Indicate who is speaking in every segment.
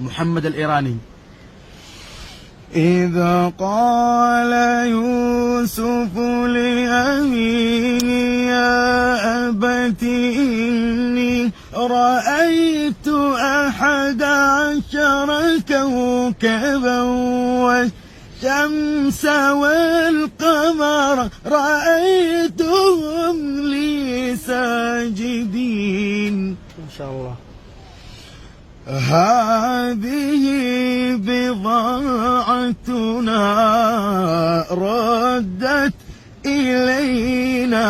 Speaker 1: محمد الإيراني. إذا قال يوسف لأبيه يا أبت إني رأيت 11 كوكبا والشمس والقمر رأيتهم لي ساجدين.
Speaker 2: ما شاء الله.
Speaker 1: هذه بضاعتنا ردت إلينا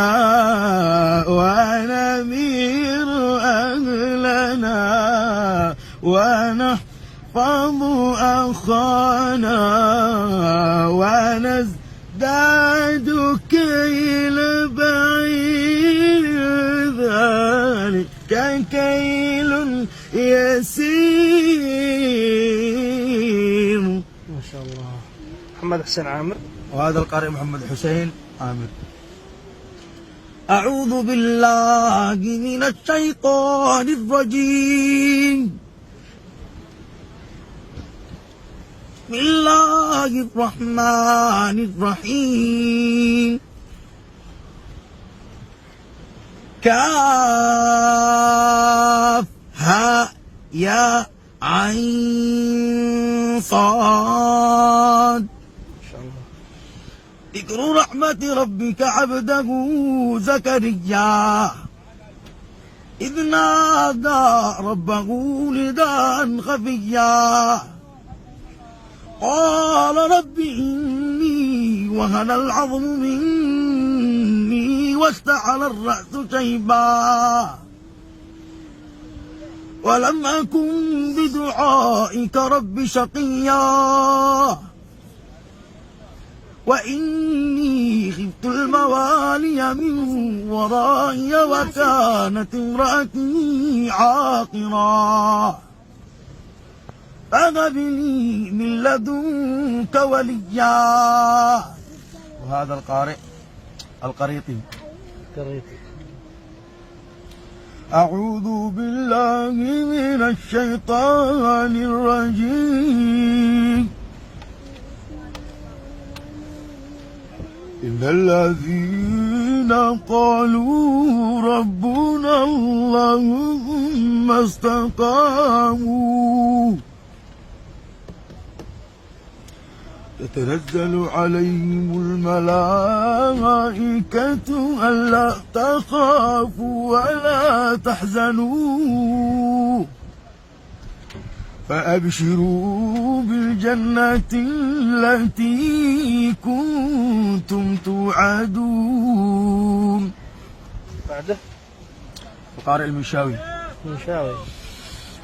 Speaker 1: ونمير أهلنا ونحفظ أخانا ونزداد كيل بعير ذلك كيل يسير.
Speaker 2: ما شاء الله. محمد حسين عامر.
Speaker 1: وهذا القارئ محمد حسين عامر. أعوذ بالله من الشيطان الرجيم. بسم الله الرحمن الرحيم. كافها يا عين صاد. ذكر رحمة ربك عبده زكريا إذ نادى ربه نداء خفيا قال رب إني وهن العظم مني واشتعل الرأس شيبا ولم أكن بدعائك رب شقيا وإني خفت الموالي من ورائي وكانت امرأتي عاقرا فهب لي من لدنك وليا. وهذا القارئ القريطي. أعوذ بالله من الشيطان الرجيم. إن الذين قالوا ربنا الله ثم استقاموا تتنزل عليهم الملائكة ألا تخافوا ولا تحزنوا فأبشروا بالجنة التي كنتم توعدون.
Speaker 2: بعده
Speaker 1: القارئ المنشاوي.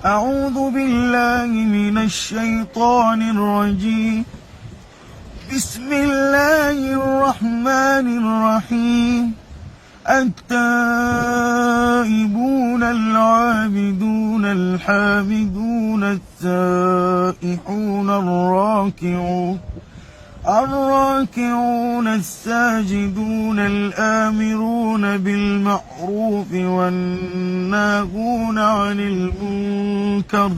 Speaker 2: أعوذ
Speaker 1: بالله من الشيطان الرجيم. بسم الله الرحمن الرحيم. التائبون العابدون الحامدون السائحون الراكعون الساجدون الآمرون بالمعروف والناهون عن المنكر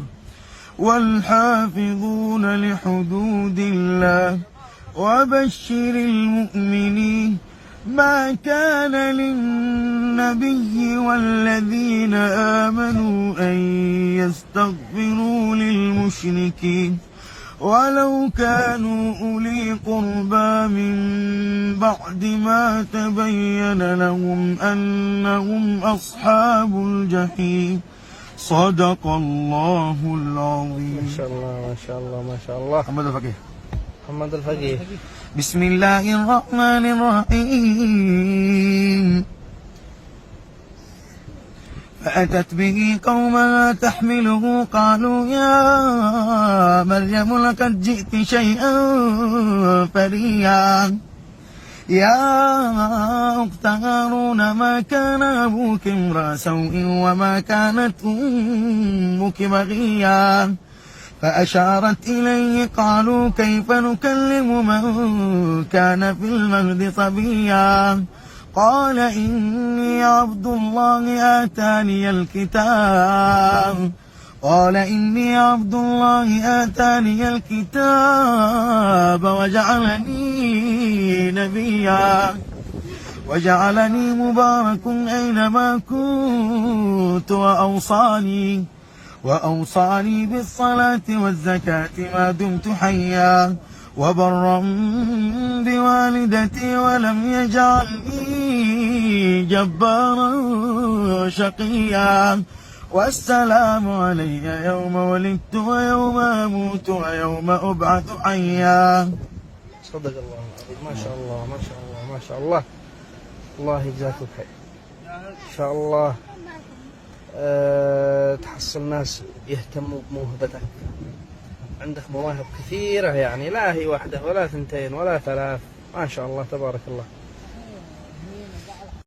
Speaker 1: والحافظون لحدود الله وبشر المؤمنين. ما كان للنبي والذين آمنوا أن يستغفروا للمشركين ولو كانوا أولي قربى من بعد ما تبين لهم أنهم أصحاب الجحيم. صدق الله العظيم.
Speaker 2: ما شاء الله ما شاء الله ما شاء الله. محمد الفقيه.
Speaker 1: بسم الله الرحمن الرحيم. فأتت به قومها تحمله قالوا يا مريم لقد جئت شيئا فريا يا أخت هارون ما كان أبوك امرأ سوء وما كانت أمك بغيا فأشارت إليه قالوا كيف نكلم من كان في المهد صبيا قال إني عبد الله آتاني الكتاب قال إني عبد الله آتاني الكتاب وجعلني نبيا وجعلني مبارك أينما كنت وأوصاني بالصلاة والزكاة ما دمت حيا وبرا بوالدتي ولم يجعلني جبارا شقيا والسلام علي يوم ولدت ويوم أموت ويوم أبعث حيا.
Speaker 2: صدق الله العظيم. ما شاء الله ما شاء الله ما شاء الله. الله يجزاكم خير إن شاء الله. تحصل ناس يهتموا بموهبتك. عندك مواهب كثيرة يعني، لا هي واحدة ولا ثنتين ولا ثلاث، ما شاء الله تبارك الله.